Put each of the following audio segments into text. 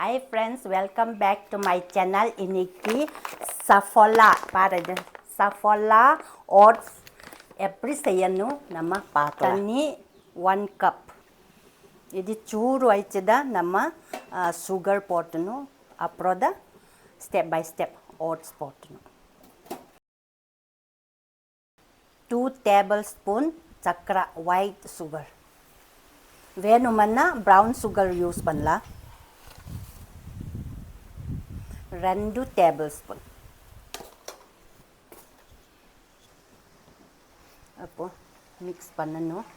Hi friends, welcome back to my channel. இன்னைக்கு Saffola பாருங்க Saffola Oats எப்படி செய்யணும் நம்ம பார்க்கலாம். தண்ணி 1 cup. இது சூடு வச்சு தான் நம்ம சுகர் போடணும். அப்புறம் தான் ஸ்டெப் பை ஸ்டெப் ஓட்ஸ் போடணும். 2 tablespoon சக்கரை white sugar. வேணுமன்னா brown sugar use பண்ணலாம். 2 tablespoon. அப்போ மிக்ஸ் பண்ணணும்.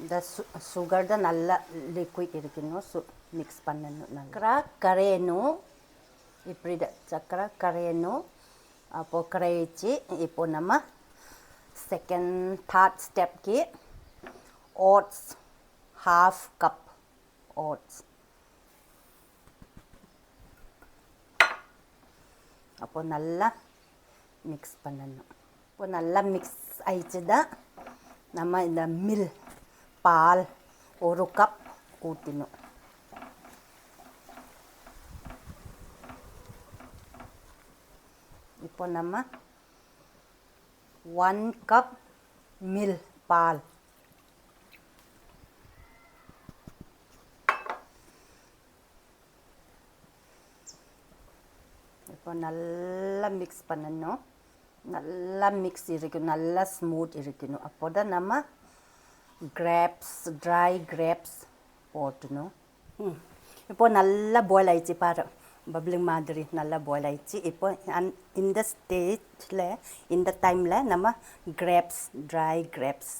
இந்த சுகர் தான் நல்லா லிக்விட் இருக்கணும். மிக்ஸ் பண்ணணும். சக்கரை கரையணும். இப்படி சக்கரை கரையணும். அப்போ கரையிச்சு இப்போ நம்ம third ஸ்டெப்க்கு oats half cup oats. அப்போ நல்லா மிக்ஸ் பண்ணணும். இப்போ நல்லா மிக்ஸ் ஆயிடுச்சு தான் நம்ம இந்த பால் 1 கப் ஊற்றணும். இப்போ நம்ம 1 கப் பால் இப்போ நல்லா மிக்ஸ் பண்ணணும். நல்லா மிக்ஸ் இருக்கணும். நல்லா ஸ்மூத் இருக்கணும். அப்போ தான் நம்ம ட்ரை கிரேப்ஸ் போட்டணும். இப்போ நல்லா பாயில் ஆயிடுச்சு பாரு. பப்ளிங் மாதிரி நல்லா பாயில் ஆயிடுச்சு. இப்போ இந்த ஸ்டேஜில் இந்த டைமில் நம்ம ட்ரை கிரேப்ஸ்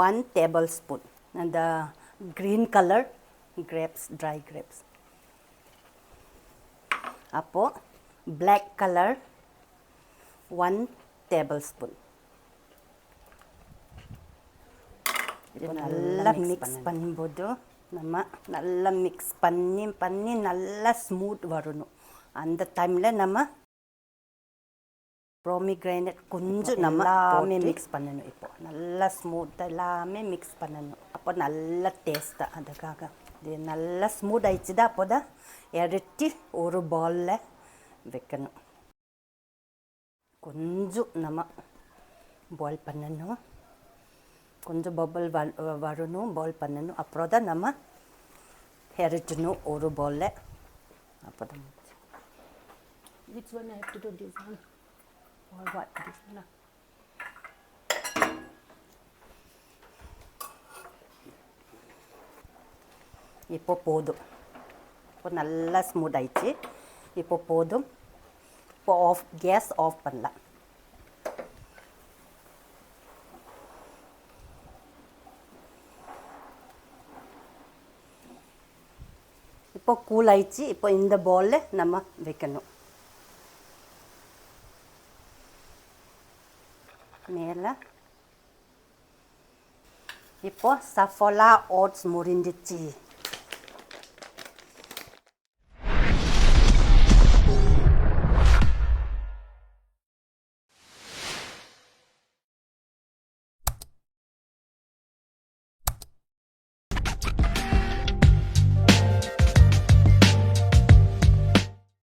1 tablespoon அந்த க்ரீன் கலர் ட்ரை கிரேப்ஸ். அப்போது black color 1 tablespoon. இது நல்லா மிக்ஸ் பண்ணும்போது நம்ம நல்லா மிக்ஸ் பண்ணி நல்லா ஸ்மூத் வரணும். அந்த டைமில் நம்ம ப்ரோமிக்ரேனட் கொஞ்சம் நம்ம எல்லாமே மிக்ஸ் பண்ணணும். இப்போ நல்லா ஸ்மூத்தாக எல்லாமே மிக்ஸ் பண்ணணும். அப்போ நல்ல டேஸ்ட்டாக அதுக்காக இது நல்லா ஸ்மூத் ஆயிடுச்சு தான் அப்போ தான் எடுத்து ஒரு பவுலில் வைக்கணும். கொஞ்சம் நம்ம பாயில் பண்ணணும். கொஞ்சம் பபிள் வரணும். பாயில் பண்ணணும். அப்புறம் தான் நம்ம எடுத்துணும் ஒரு பவுலில். அப்போ தான் which one I have to do, this one or what, this one? இப்போ போதும். இப்போ நல்லா ஸ்மூத் ஆயிடுச்சு. இப்போ போதும். இப்போ கேஸ் ஆஃப் பண்ணலாம். இப்போ கூல் ஆயிடுச்சு. இப்போ இந்த பவுலில் நம்ம வைக்கணும். மேலே இப்போ Saffola Oats முடிஞ்சிச்சு.